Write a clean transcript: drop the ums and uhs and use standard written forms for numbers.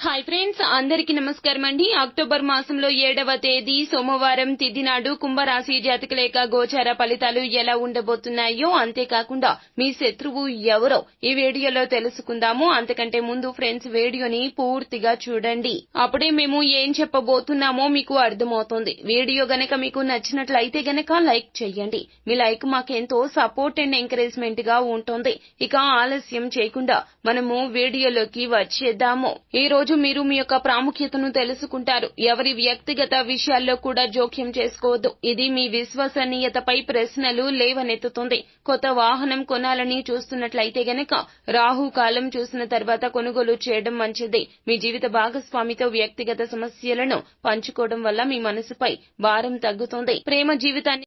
Hi friends, అందరికీ నమస్కారం అండి. అక్టోబర్ మాసంలో 7వ తేదీ సోమవారం తిథి నాడు కుంభరాశి జాతకుల గోచార ఫలితాలు ఎలా ఉండబోతున్నాయో, అంతేకాకుండా మీ శత్రువు ఎవరో ఈ వీడియోలో తెలుసుకుందాము. అంతకంటే ముందు ఫ్రెండ్స్, వీడియోని పూర్తిగా చూడండి. అప్పుడే మేము ఏం చెప్పబోతున్నామో మీకు అర్థమవుతుంది. వీడియో గనక మీకు నచ్చినట్లయితే గనక లైక్ చేయండి. మీ లైక్ మాకెంతో సపోర్ట్ అండ్ ఎంకరేజ్మెంట్ గా ఉంటుంది. ఇక ఆలస్యం చేయకుండా మనము వీడియోలోకి వచ్చేద్దాము. ఈ రోజు మీరు మీ యొక్క ప్రాముఖ్యతను తెలుసుకుంటారు. ఎవరి వ్యక్తిగత విషయాల్లో కూడా జోక్యం చేసుకోవద్దు. ఇది మీ విశ్వసనీయతపై ప్రశ్నలు లేవనెత్తుతుంది. కొత్త వాహనం కొనాలని చూస్తున్నట్లయితే గనక రాహుకాలం చూసిన తర్వాత కొనుగోలు చేయడం మంచిది. మీ జీవిత భాగస్వామితో వ్యక్తిగత సమస్యలను పంచుకోవడం వల్ల మీ మనసుపై భారం తగ్గుతుంది. ప్రేమ జీవితాన్ని